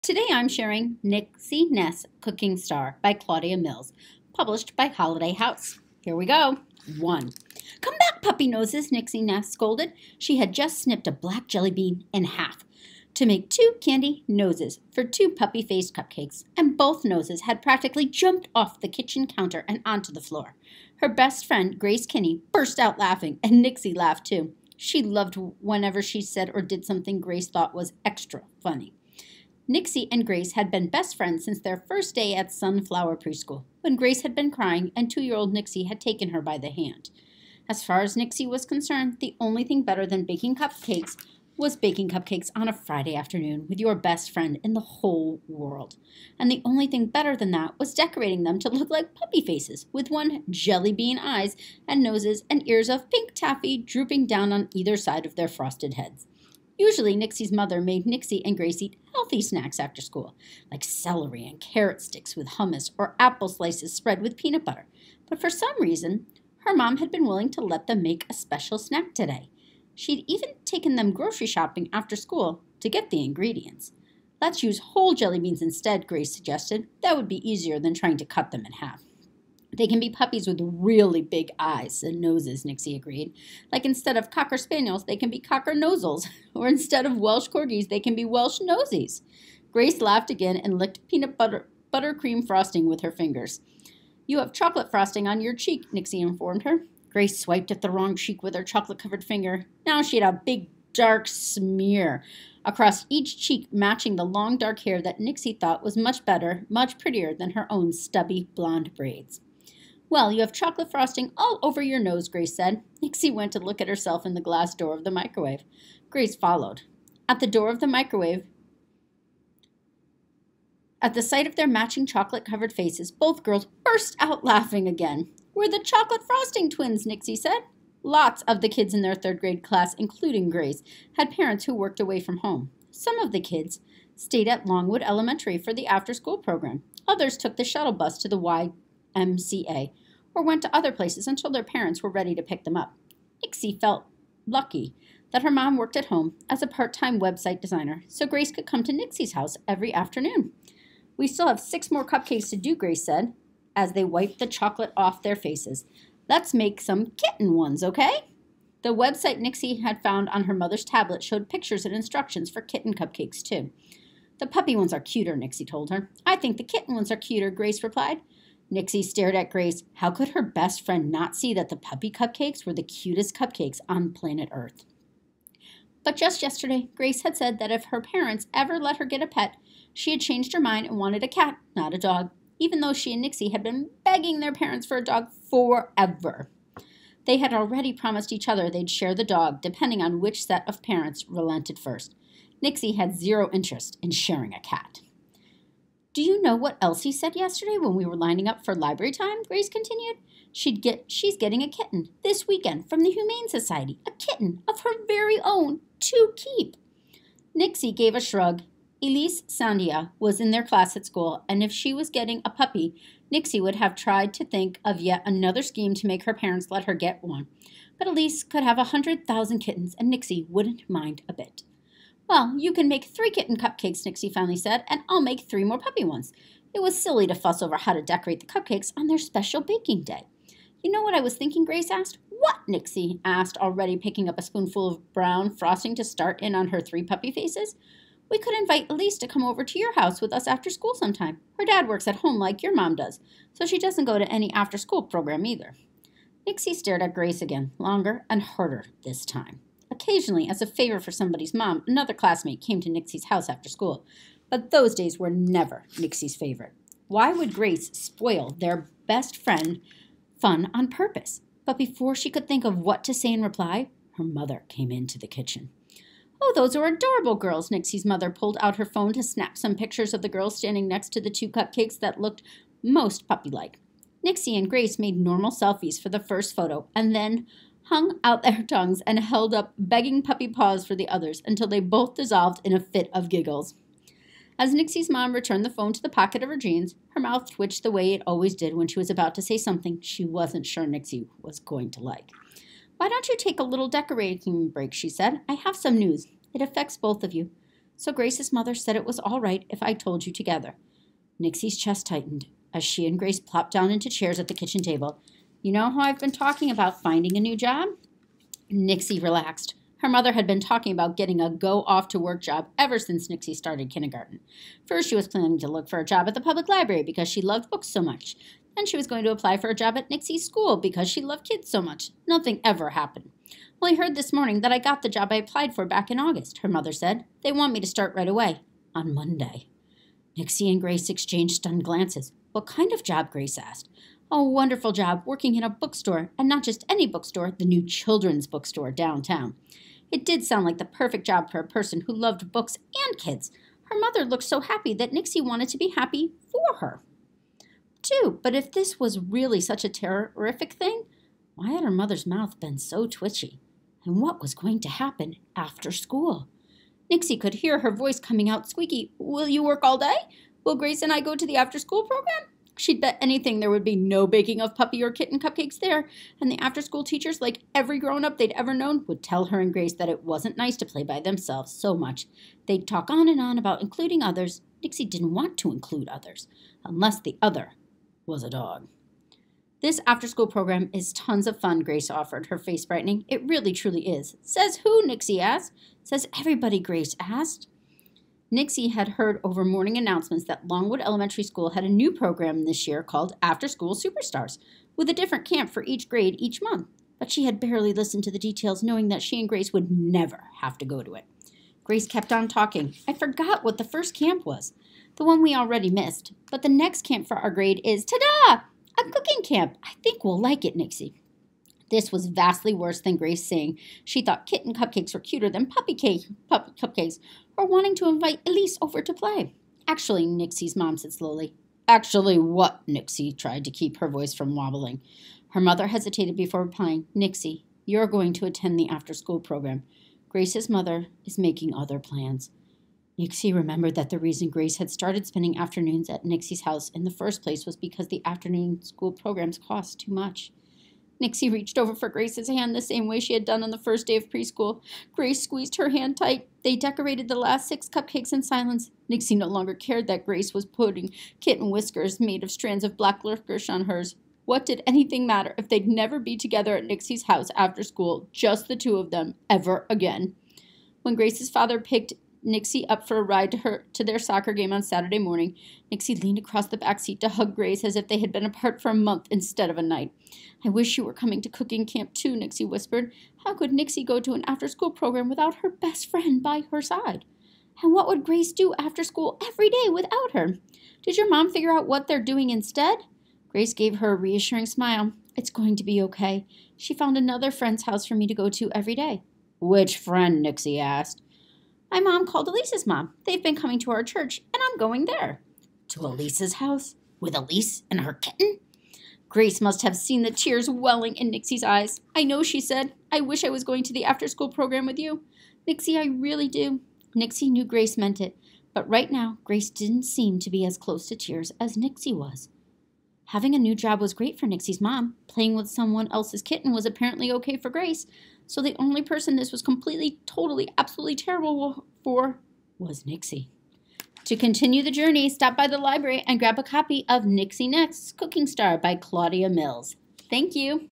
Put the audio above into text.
Today I'm sharing Nixie Ness Cooking Star by Claudia MIlls, published by Holiday House. Here we go. 1. Come back, puppy noses, Nixie Ness scolded. She had just snipped a black jelly bean in half to make 2 candy noses for 2 puppy-faced cupcakes, and both noses had practically jumped off the kitchen counter and onto the floor. Her best friend, Grace Kinney, burst out laughing, and Nixie laughed too. She loved whenever she said or did something Grace thought was extra funny. Nixie and Grace had been best friends since their first day at Sunflower Preschool, when Grace had been crying and 2-year-old Nixie had taken her by the hand. As far as Nixie was concerned, the only thing better than baking cupcakes was baking cupcakes on a Friday afternoon with your best friend in the whole world. And the only thing better than that was decorating them to look like puppy faces, with 1 jelly bean eyes and noses and ears of pink taffy drooping down on either side of their frosted heads. Usually, Nixie's mother made Nixie and Grace eat healthy snacks after school, like celery and carrot sticks with hummus or apple slices spread with peanut butter. But for some reason, her mom had been willing to let them make a special snack today. She'd even taken them grocery shopping after school to get the ingredients. Let's use whole jelly beans instead, Grace suggested. That would be easier than trying to cut them in half. They can be puppies with really big eyes and noses, Nixie agreed. Like instead of Cocker Spaniels, they can be Cocker Nosels. Or instead of Welsh Corgis, they can be Welsh Nosies. Grace laughed again and licked peanut buttercream frosting with her fingers. You have chocolate frosting on your cheek, Nixie informed her. Grace swiped at the wrong cheek with her chocolate-covered finger. Now she had a big, dark smear across each cheek, matching the long, dark hair that Nixie thought was much better, much prettier than her own stubby, blonde braids. Well, you have chocolate frosting all over your nose, Grace said. Nixie went to look at herself in the glass door of the microwave. Grace followed. At the door of the microwave, at the sight of their matching chocolate-covered faces, both girls burst out laughing again. We're the chocolate frosting twins, Nixie said. Lots of the kids in their 3rd grade class, including Grace, had parents who worked away from home. Some of the kids stayed at Longwood Elementary for the after-school program. Others took the shuttle bus to the YMCA or went to other places until their parents were ready to pick them up. Nixie felt lucky that her mom worked at home as a part-time website designer, so Grace could come to Nixie's house every afternoon. We still have 6 more cupcakes to do, Grace said, as they wiped the chocolate off their faces. Let's make some kitten ones, okay? The website Nixie had found on her mother's tablet showed pictures and instructions for kitten cupcakes, too. The puppy ones are cuter, Nixie told her. I think the kitten ones are cuter, Grace replied. Nixie stared at Grace. How could her best friend not see that the puppy cupcakes were the cutest cupcakes on planet Earth? But just yesterday, Grace had said that if her parents ever let her get a pet, she had changed her mind and wanted a cat, not a dog, even though she and Nixie had been begging their parents for a dog forever. They had already promised each other they'd share the dog, depending on which set of parents relented first. Nixie had 0 interest in sharing a cat. Do you know what Elsie said yesterday when we were lining up for library time? Grace continued. She's getting a kitten this weekend from the Humane Society, a kitten of her very own to keep. Nixie gave a shrug. Elise Sandia was in their class at school, and if she was getting a puppy, Nixie would have tried to think of yet another scheme to make her parents let her get one. But Elise could have 100,000 kittens, and Nixie wouldn't mind a bit. Well, you can make 3 kitten cupcakes, Nixie finally said, and I'll make 3 more puppy ones. It was silly to fuss over how to decorate the cupcakes on their special baking day. You know what I was thinking, Grace asked. What? Nixie asked, already picking up a spoonful of brown frosting to start in on her 3 puppy faces. We could invite Elise to come over to your house with us after school sometime. Her dad works at home like your mom does, so she doesn't go to any after-school program either. Nixie stared at Grace again, longer and harder this time. Occasionally, as a favor for somebody's mom, another classmate came to Nixie's house after school, but those days were never Nixie's favorite. Why would Grace spoil their best friend fun on purpose? But before she could think of what to say in reply, her mother came into the kitchen. Oh, those are adorable girls, Nixie's mother pulled out her phone to snap some pictures of the girls standing next to the 2 cupcakes that looked most puppy-like. Nixie and Grace made normal selfies for the first photo and then hung out their tongues and held up begging puppy paws for the others until they both dissolved in a fit of giggles. As Nixie's mom returned the phone to the pocket of her jeans, her mouth twitched the way it always did when she was about to say something she wasn't sure Nixie was going to like. Why don't you take a little decorating break, she said. I have some news. It affects both of you. So Grace's mother said it was all right if I told you together. Nixie's chest tightened as she and Grace plopped down into chairs at the kitchen table. You know how I've been talking about finding a new job? Nixie relaxed. Her mother had been talking about getting a go-off-to-work job ever since Nixie started kindergarten. First, she was planning to look for a job at the public library because she loved books so much. Then she was going to apply for a job at Nixie's school because she loved kids so much. Nothing ever happened. Well, I heard this morning that I got the job I applied for back in August, her mother said. They want me to start right away, on Monday. Nixie and Grace exchanged stunned glances. What kind of job? Grace asked. A wonderful job working in a bookstore, and not just any bookstore, the new children's bookstore downtown. It did sound like the perfect job for a person who loved books and kids. Her mother looked so happy that Nixie wanted to be happy for her, too. But if this was really such a terrific thing, why had her mother's mouth been so twitchy? And what was going to happen after school? Nixie could hear her voice coming out squeaky. Will you work all day? Will Grace and I go to the after-school program? She'd bet anything there would be no baking of puppy or kitten cupcakes there, and the after-school teachers, like every grown-up they'd ever known, would tell her and Grace that it wasn't nice to play by themselves so much. They'd talk on and on about including others. Nixie didn't want to include others, unless the other was a dog. This after-school program is tons of fun, Grace offered, her face brightening. It really, truly is. Says who? Nixie asked. Says everybody, Grace asked. Nixie had heard over morning announcements that Longwood Elementary School had a new program this year called After School Superstars, with a different camp for each grade each month. But she had barely listened to the details, knowing that she and Grace would never have to go to it. Grace kept on talking. I forgot what the first camp was, the one we already missed. But the next camp for our grade is, ta-da! A cooking camp. I think we'll like it, Nixie. This was vastly worse than Grace saying she thought kitten cupcakes were cuter than puppy cupcakes, or wanting to invite Elise over to play. Actually, Nixie's mom said slowly. Actually what? Nixie tried to keep her voice from wobbling. Her mother hesitated before replying. Nixie, you're going to attend the after-school program. Grace's mother is making other plans. Nixie remembered that the reason Grace had started spending afternoons at Nixie's house in the first place was because the afternoon school programs cost too much. Nixie reached over for Grace's hand the same way she had done on the first day of preschool. Grace squeezed her hand tight. They decorated the last 6 cupcakes in silence. Nixie no longer cared that Grace was putting kitten whiskers made of strands of black licorice on hers. What did anything matter if they'd never be together at Nixie's house after school, just the two of them, ever again? When Grace's father picked Nixie up for a ride to their soccer game on Saturday morning, Nixie leaned across the back seat to hug Grace as if they had been apart for a month instead of a night. I wish you were coming to cooking camp too, Nixie whispered. How could Nixie go to an after-school program without her best friend by her side? And what would Grace do after school every day without her? Did your mom figure out what they're doing instead? Grace gave her a reassuring smile. It's going to be okay. She found another friend's house for me to go to every day. Which friend? Nixie asked. My mom called Elise's mom. They've been coming to our church, and I'm going there. To Elise's house? With Elise and her kitten? Grace must have seen the tears welling in Nixie's eyes. I know, she said. I wish I was going to the after-school program with you. Nixie, I really do. Nixie knew Grace meant it, but right now, Grace didn't seem to be as close to tears as Nixie was. Having a new job was great for Nixie's mom. Playing with someone else's kitten was apparently okay for Grace. So the only person this was completely, totally, absolutely terrible for was Nixie. To continue the journey, stop by the library and grab a copy of Nixie Ness Cooking Star by Claudia MIlls. Thank you.